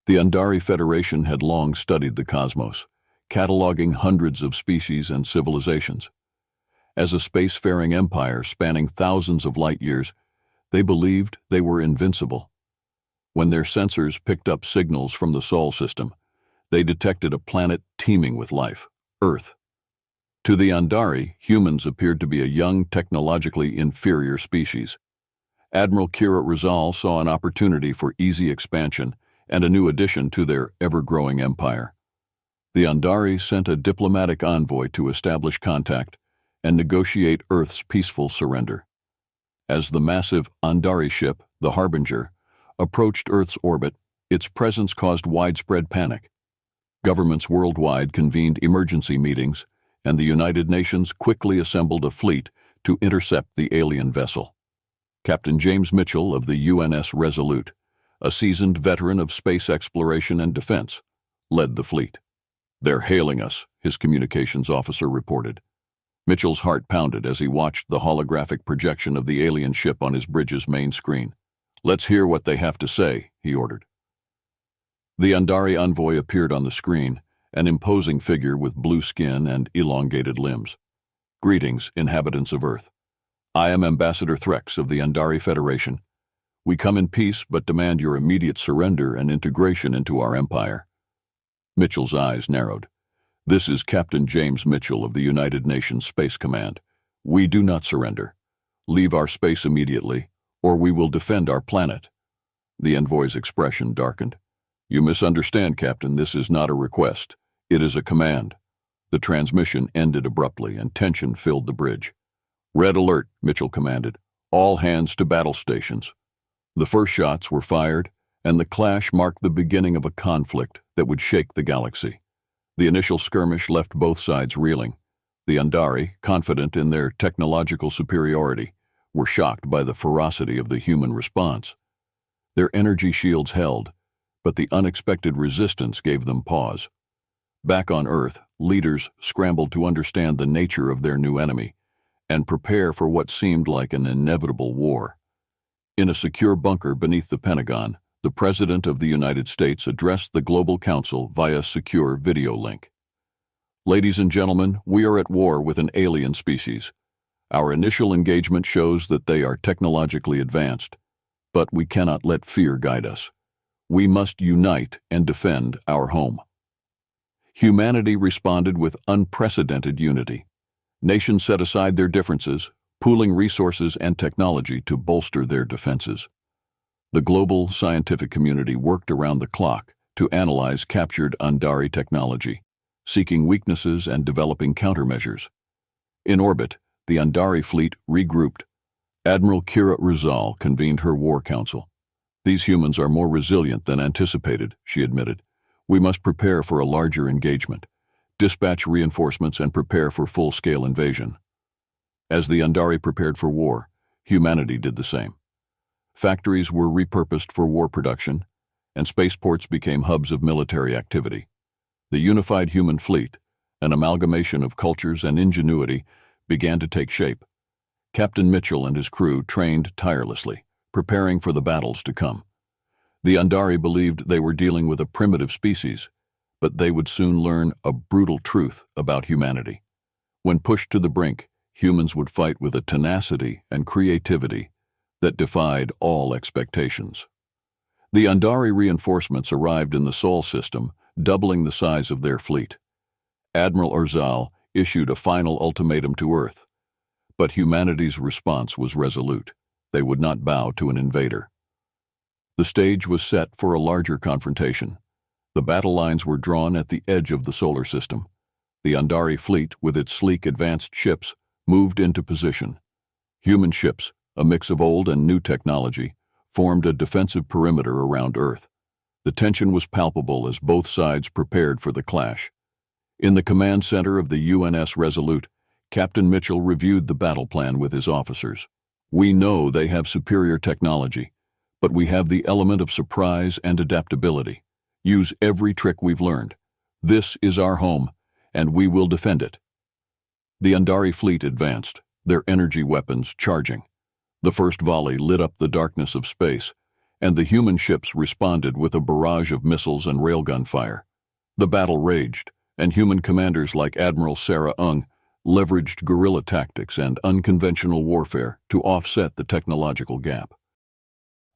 The Andari Federation had long studied the cosmos, cataloging hundreds of species and civilizations. As a spacefaring empire spanning thousands of light years, they believed they were invincible. When their sensors picked up signals from the Sol system, they detected a planet teeming with life, Earth. To the Andari, humans appeared to be a young, technologically inferior species. Admiral Kira Rizal saw an opportunity for easy expansion and a new addition to their ever-growing empire. The Andari sent a diplomatic envoy to establish contact and negotiate Earth's peaceful surrender. As the massive Andari ship, the Harbinger, approached Earth's orbit, its presence caused widespread panic. Governments worldwide convened emergency meetings, and the United Nations quickly assembled a fleet to intercept the alien vessel. Captain James Mitchell of the UNS Resolute, a seasoned veteran of space exploration and defense, led the fleet. "They're hailing us," his communications officer reported. Mitchell's heart pounded as he watched the holographic projection of the alien ship on his bridge's main screen. "Let's hear what they have to say," he ordered. The Andari envoy appeared on the screen, an imposing figure with blue skin and elongated limbs. "Greetings, inhabitants of Earth. I am Ambassador Threx of the Andari Federation. We come in peace but demand your immediate surrender and integration into our empire." Mitchell's eyes narrowed. "This is Captain James Mitchell of the United Nations Space Command. We do not surrender. Leave our space immediately, or we will defend our planet." The envoy's expression darkened. "You misunderstand, Captain. This is not a request. It is a command." The transmission ended abruptly and tension filled the bridge. "Red alert," Mitchell commanded. "All hands to battle stations." The first shots were fired, and the clash marked the beginning of a conflict that would shake the galaxy. The initial skirmish left both sides reeling. The Andari, confident in their technological superiority, were shocked by the ferocity of the human response. Their energy shields held, but the unexpected resistance gave them pause. Back on Earth, leaders scrambled to understand the nature of their new enemy and prepare for what seemed like an inevitable war. In a secure bunker beneath the Pentagon, the President of the United States addressed the Global Council via secure video link. "Ladies and gentlemen, we are at war with an alien species. Our initial engagement shows that they are technologically advanced, but we cannot let fear guide us. We must unite and defend our home." Humanity responded with unprecedented unity. Nations set aside their differences, pooling resources and technology to bolster their defenses. The global scientific community worked around the clock to analyze captured Andari technology, seeking weaknesses and developing countermeasures. In orbit, the Andari fleet regrouped. Admiral Kira Rizal convened her war council. "These humans are more resilient than anticipated," she admitted. "We must prepare for a larger engagement, dispatch reinforcements, and prepare for full-scale invasion." As the Andari prepared for war, humanity did the same. Factories were repurposed for war production, and spaceports became hubs of military activity. The unified human fleet, an amalgamation of cultures and ingenuity, began to take shape. Captain Mitchell and his crew trained tirelessly, preparing for the battles to come. The Andari believed they were dealing with a primitive species, but they would soon learn a brutal truth about humanity. When pushed to the brink, humans would fight with a tenacity and creativity that defied all expectations. The Andari reinforcements arrived in the Sol system, doubling the size of their fleet. Admiral Rizal issued a final ultimatum to Earth, but humanity's response was resolute. They would not bow to an invader. The stage was set for a larger confrontation. The battle lines were drawn at the edge of the solar system. The Andari fleet, with its sleek advanced ships, moved into position. Human ships, a mix of old and new technology, formed a defensive perimeter around Earth. The tension was palpable as both sides prepared for the clash. In the command center of the UNS Resolute, Captain Mitchell reviewed the battle plan with his officers. "We know they have superior technology, but we have the element of surprise and adaptability. Use every trick we've learned. This is our home, and we will defend it." The Andari fleet advanced, their energy weapons charging. The first volley lit up the darkness of space, and the human ships responded with a barrage of missiles and railgun fire. The battle raged, and human commanders like Admiral Sarah Ung leveraged guerrilla tactics and unconventional warfare to offset the technological gap.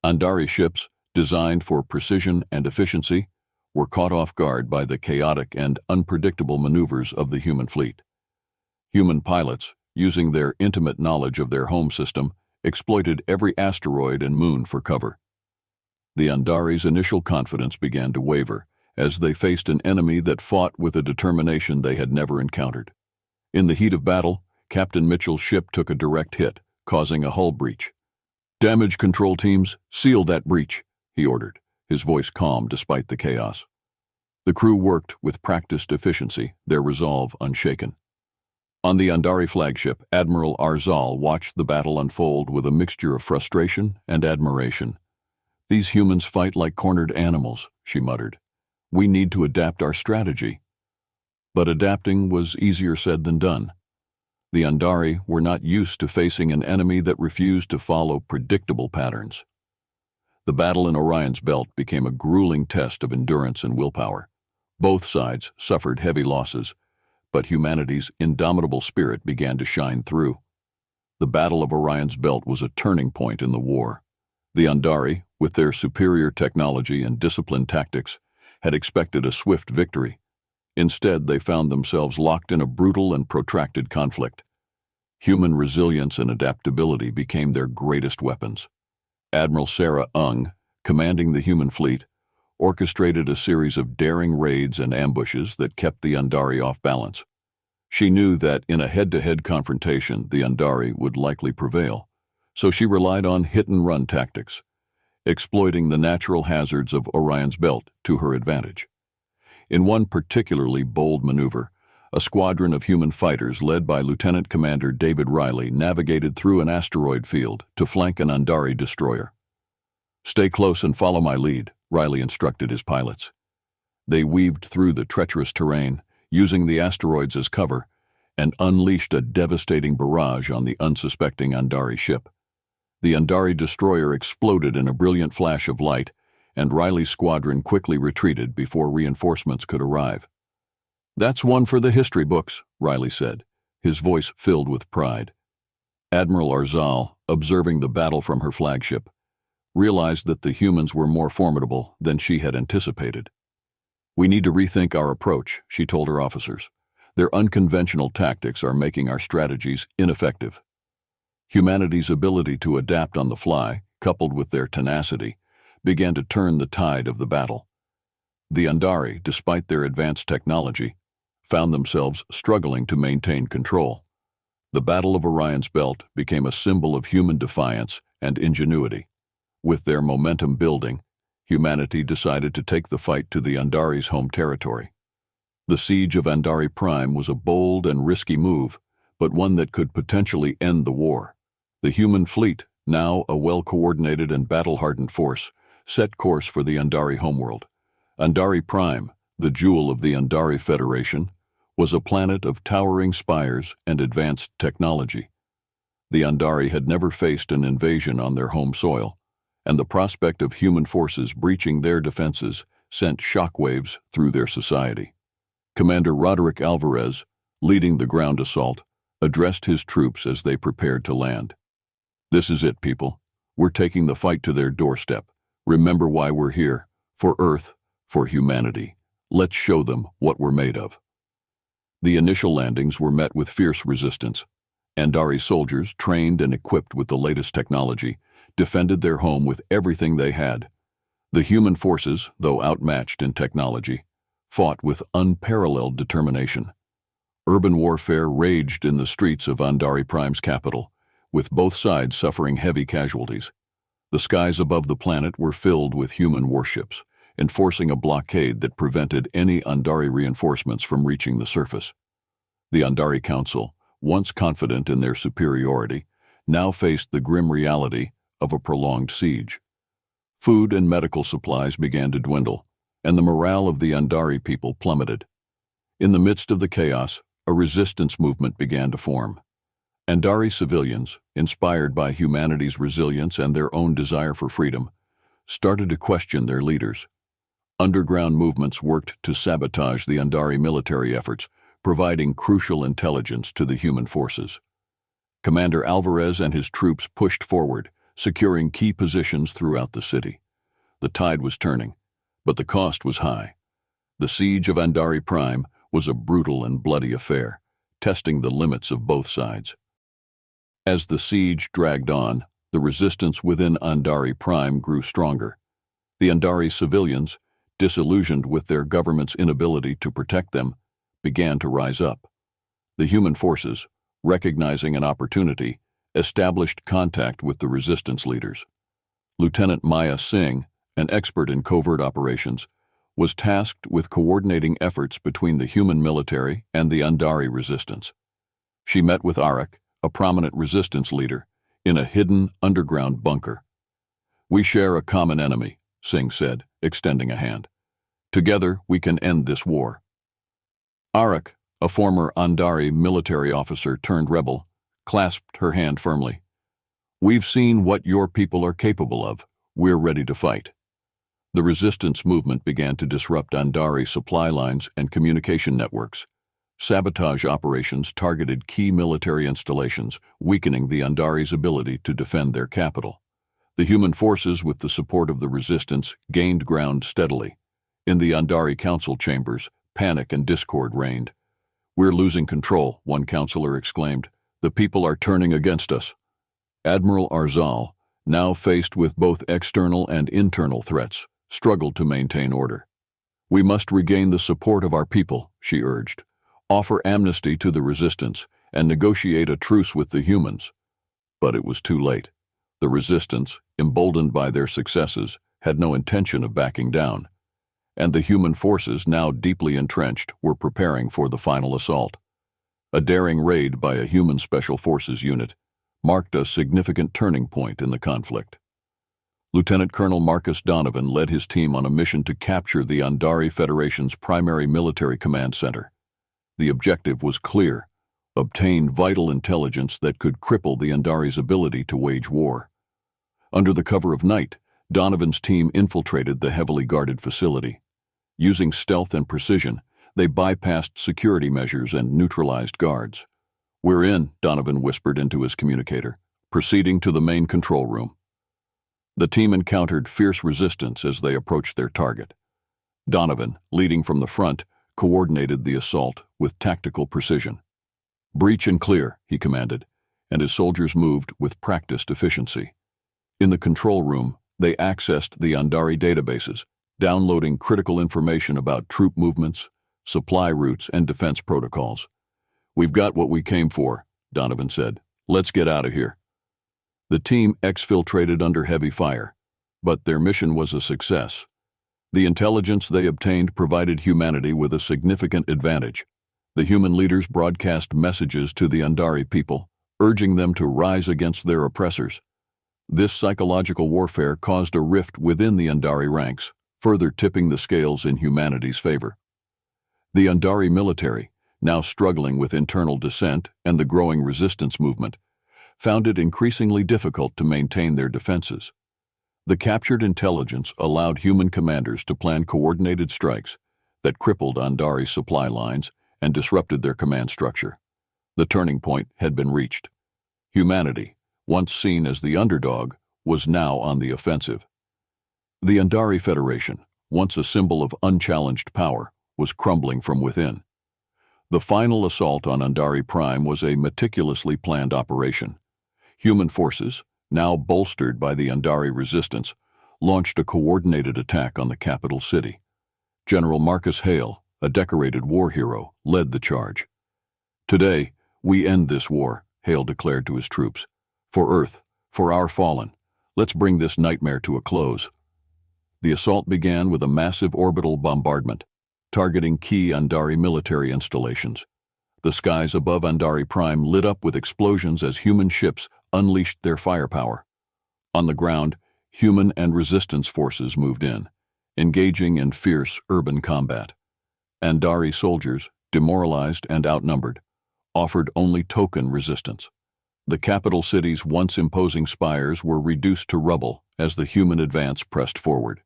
Andari ships, designed for precision and efficiency, were caught off guard by the chaotic and unpredictable maneuvers of the human fleet. Human pilots, using their intimate knowledge of their home system, exploited every asteroid and moon for cover. The Andari's initial confidence began to waver as they faced an enemy that fought with a determination they had never encountered. In the heat of battle, Captain Mitchell's ship took a direct hit, causing a hull breach. "Damage control teams, seal that breach," he ordered, his voice calm despite the chaos. The crew worked with practiced efficiency, their resolve unshaken. On the Andari flagship, Admiral Arzal watched the battle unfold with a mixture of frustration and admiration. "These humans fight like cornered animals," she muttered. "We need to adapt our strategy." But adapting was easier said than done. The Andari were not used to facing an enemy that refused to follow predictable patterns. The battle in Orion's belt became a grueling test of endurance and willpower. Both sides suffered heavy losses, but humanity's indomitable spirit began to shine through. The Battle of Orion's belt was a turning point in the war. The Andari, with their superior technology and disciplined tactics, had expected a swift victory. Instead, they found themselves locked in a brutal and protracted conflict. Human resilience and adaptability became their greatest weapons. Admiral Sarah Ung, commanding the human fleet, orchestrated a series of daring raids and ambushes that kept the Andari off balance. She knew that in a head-to-head confrontation, the Andari would likely prevail, so she relied on hit-and-run tactics, exploiting the natural hazards of Orion's belt to her advantage. In one particularly bold maneuver, a squadron of human fighters led by Lieutenant Commander David Riley navigated through an asteroid field to flank an Andari destroyer. "Stay close and follow my lead," Riley instructed his pilots. They weaved through the treacherous terrain, using the asteroids as cover, and unleashed a devastating barrage on the unsuspecting Andari ship. The Andari destroyer exploded in a brilliant flash of light, and Riley's squadron quickly retreated before reinforcements could arrive. "That's one for the history books," Riley said, his voice filled with pride. Admiral Arzal, observing the battle from her flagship, realized that the humans were more formidable than she had anticipated. "We need to rethink our approach," she told her officers. "Their unconventional tactics are making our strategies ineffective." Humanity's ability to adapt on the fly, coupled with their tenacity, began to turn the tide of the battle. The Andari, despite their advanced technology, found themselves struggling to maintain control. The Battle of Orion's belt became a symbol of human defiance and ingenuity. With their momentum building, humanity decided to take the fight to the Andari's home territory. The siege of Andari Prime was a bold and risky move, but one that could potentially end the war. The human fleet, now a well-coordinated and battle-hardened force, set course for the Andari homeworld. Andari Prime, the jewel of the Andari Federation, was a planet of towering spires and advanced technology. The Andari had never faced an invasion on their home soil, and the prospect of human forces breaching their defenses sent shockwaves through their society. Commander Roderick Alvarez, leading the ground assault, addressed his troops as they prepared to land. "This is it, people. We're taking the fight to their doorstep. Remember why we're here. For Earth, for humanity. Let's show them what we're made of." The initial landings were met with fierce resistance. Andari soldiers, trained and equipped with the latest technology, defended their home with everything they had. The human forces, though outmatched in technology, fought with unparalleled determination. Urban warfare raged in the streets of Andari Prime's capital, with both sides suffering heavy casualties. The skies above the planet were filled with human warships, enforcing a blockade that prevented any Andari reinforcements from reaching the surface. The Andari Council, once confident in their superiority, now faced the grim reality of a prolonged siege. Food and medical supplies began to dwindle, and the morale of the Andari people plummeted. In the midst of the chaos, a resistance movement began to form. Andari civilians, inspired by humanity's resilience and their own desire for freedom, started to question their leaders. Underground movements worked to sabotage the Andari military efforts, providing crucial intelligence to the human forces. Commander Alvarez and his troops pushed forward, securing key positions throughout the city. The tide was turning, but the cost was high. The siege of Andari Prime was a brutal and bloody affair, testing the limits of both sides. As the siege dragged on, the resistance within Andari Prime grew stronger. The Andari civilians, disillusioned with their government's inability to protect them, began to rise up. The human forces, recognizing an opportunity, established contact with the resistance leaders. Lieutenant Maya Singh, an expert in covert operations, was tasked with coordinating efforts between the human military and the Andari resistance. She met with Arak, a prominent resistance leader, in a hidden underground bunker. "We share a common enemy," Singh said, extending a hand. "Together we can end this war." Arak, a former Andari military officer turned rebel, clasped her hand firmly. "We've seen what your people are capable of. We're ready to fight." The resistance movement began to disrupt Andari supply lines and communication networks. Sabotage operations targeted key military installations, weakening the Andari's ability to defend their capital. The human forces, with the support of the resistance, gained ground steadily. In the Andari council chambers, panic and discord reigned. "We're losing control," one councillor exclaimed. "The people are turning against us." Admiral Arzal, now faced with both external and internal threats, struggled to maintain order. "We must regain the support of our people," she urged. "Offer amnesty to the resistance and negotiate a truce with the humans." But it was too late. The resistance, emboldened by their successes, had no intention of backing down. And the human forces, now deeply entrenched, were preparing for the final assault. A daring raid by a human special forces unit marked a significant turning point in the conflict. Lieutenant Colonel Marcus Donovan led his team on a mission to capture the Andari Federation's primary military command center. The objective was clear: obtain vital intelligence that could cripple the Andari's ability to wage war. Under the cover of night, Donovan's team infiltrated the heavily guarded facility. Using stealth and precision, they bypassed security measures and neutralized guards. "We're in," Donovan whispered into his communicator, proceeding to the main control room. The team encountered fierce resistance as they approached their target. Donovan, leading from the front, coordinated the assault with tactical precision. "Breach and clear," he commanded, and his soldiers moved with practiced efficiency. In the control room, they accessed the Andari databases, downloading critical information about troop movements, supply routes, and defense protocols. "We've got what we came for," Donovan said. "Let's get out of here." The team exfiltrated under heavy fire, but their mission was a success. The intelligence they obtained provided humanity with a significant advantage. The human leaders broadcast messages to the Andari people, urging them to rise against their oppressors. This psychological warfare caused a rift within the Andari ranks, further tipping the scales in humanity's favor. The Andari military, now struggling with internal dissent and the growing resistance movement, found it increasingly difficult to maintain their defenses. The captured intelligence allowed human commanders to plan coordinated strikes that crippled Andari supply lines and disrupted their command structure. The turning point had been reached. Humanity, once seen as the underdog, was now on the offensive. The Andari Federation, once a symbol of unchallenged power, was crumbling from within. The final assault on Andari Prime was a meticulously planned operation. Human forces, now bolstered by the Andari resistance, launched a coordinated attack on the capital city. General Marcus Hale, a decorated war hero, led the charge. "Today, we end this war," Hale declared to his troops. "For Earth, for our fallen, let's bring this nightmare to a close." The assault began with a massive orbital bombardment, targeting key Andari military installations. The skies above Andari Prime lit up with explosions as human ships unleashed their firepower. On the ground, human and resistance forces moved in, engaging in fierce urban combat. Andari soldiers, demoralized and outnumbered, offered only token resistance. The capital city's once imposing spires were reduced to rubble as the human advance pressed forward.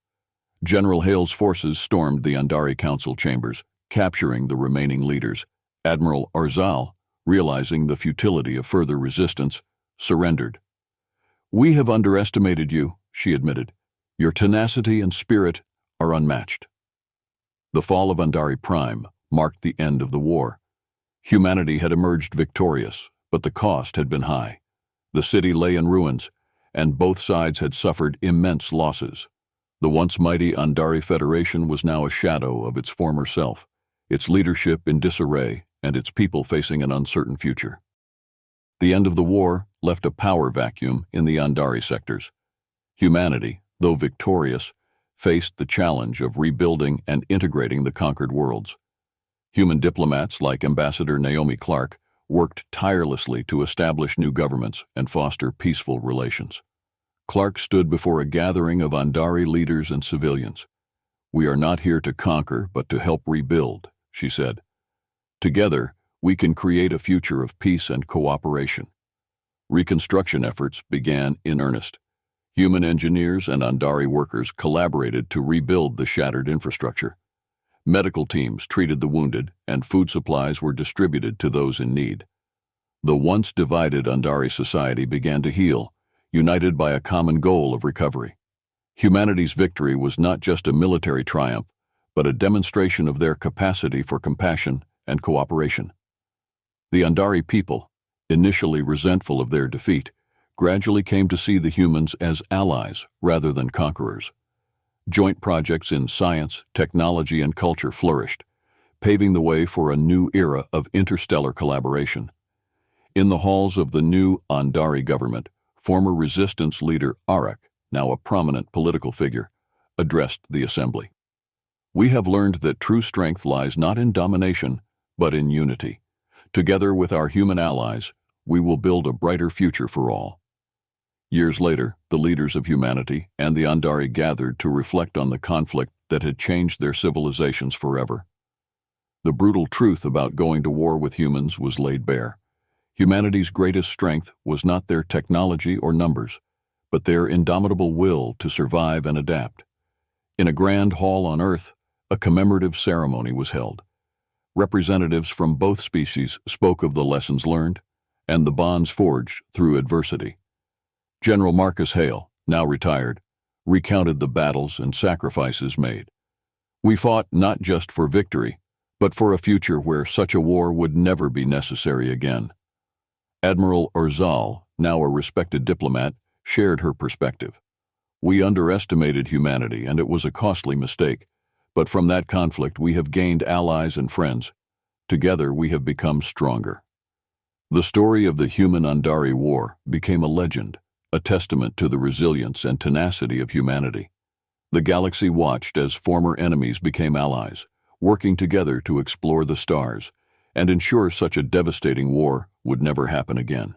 General Hale's forces stormed the Andari council chambers, capturing the remaining leaders. Admiral Arzal, realizing the futility of further resistance, surrendered. "We have underestimated you," she admitted. "Your tenacity and spirit are unmatched." The fall of Andari Prime marked the end of the war. Humanity had emerged victorious, but the cost had been high. The city lay in ruins, and both sides had suffered immense losses. The once mighty Andari Federation was now a shadow of its former self, its leadership in disarray and its people facing an uncertain future. The end of the war left a power vacuum in the Andari sectors. Humanity, though victorious, faced the challenge of rebuilding and integrating the conquered worlds. Human diplomats like Ambassador Naomi Clark worked tirelessly to establish new governments and foster peaceful relations. Clark stood before a gathering of Andari leaders and civilians. "We are not here to conquer, but to help rebuild," she said. "Together, we can create a future of peace and cooperation." Reconstruction efforts began in earnest. Human engineers and Andari workers collaborated to rebuild the shattered infrastructure. Medical teams treated the wounded, and food supplies were distributed to those in need. The once divided Andari society began to heal, united by a common goal of recovery. Humanity's victory was not just a military triumph, but a demonstration of their capacity for compassion and cooperation. The Andari people, initially resentful of their defeat, gradually came to see the humans as allies rather than conquerors. Joint projects in science, technology, and culture flourished, paving the way for a new era of interstellar collaboration. In the halls of the new Andari government, former resistance leader Arak, now a prominent political figure, addressed the assembly. "We have learned that true strength lies not in domination, but in unity. Together with our human allies, we will build a brighter future for all." Years later, the leaders of humanity and the Andari gathered to reflect on the conflict that had changed their civilizations forever. The brutal truth about going to war with humans was laid bare. Humanity's greatest strength was not their technology or numbers, but their indomitable will to survive and adapt. In a grand hall on Earth, a commemorative ceremony was held. Representatives from both species spoke of the lessons learned and the bonds forged through adversity. General Marcus Hale, now retired, recounted the battles and sacrifices made. "We fought not just for victory, but for a future where such a war would never be necessary again." Admiral Arzal, now a respected diplomat, shared her perspective. "We underestimated humanity, and it was a costly mistake. But from that conflict we have gained allies and friends. Together we have become stronger." The story of the human Andari War became a legend, a testament to the resilience and tenacity of humanity. The galaxy watched as former enemies became allies, working together to explore the stars and ensure such a devastating war would never happen again.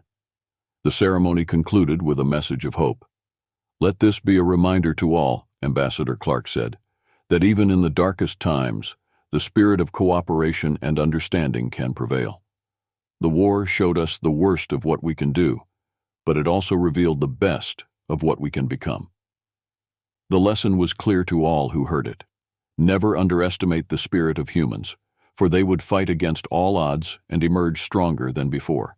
The ceremony concluded with a message of hope. "Let this be a reminder to all," Ambassador Clark said, "that even in the darkest times, the spirit of cooperation and understanding can prevail. The war showed us the worst of what we can do, but it also revealed the best of what we can become." The lesson was clear to all who heard it. Never underestimate the spirit of humans, for they would fight against all odds and emerge stronger than before.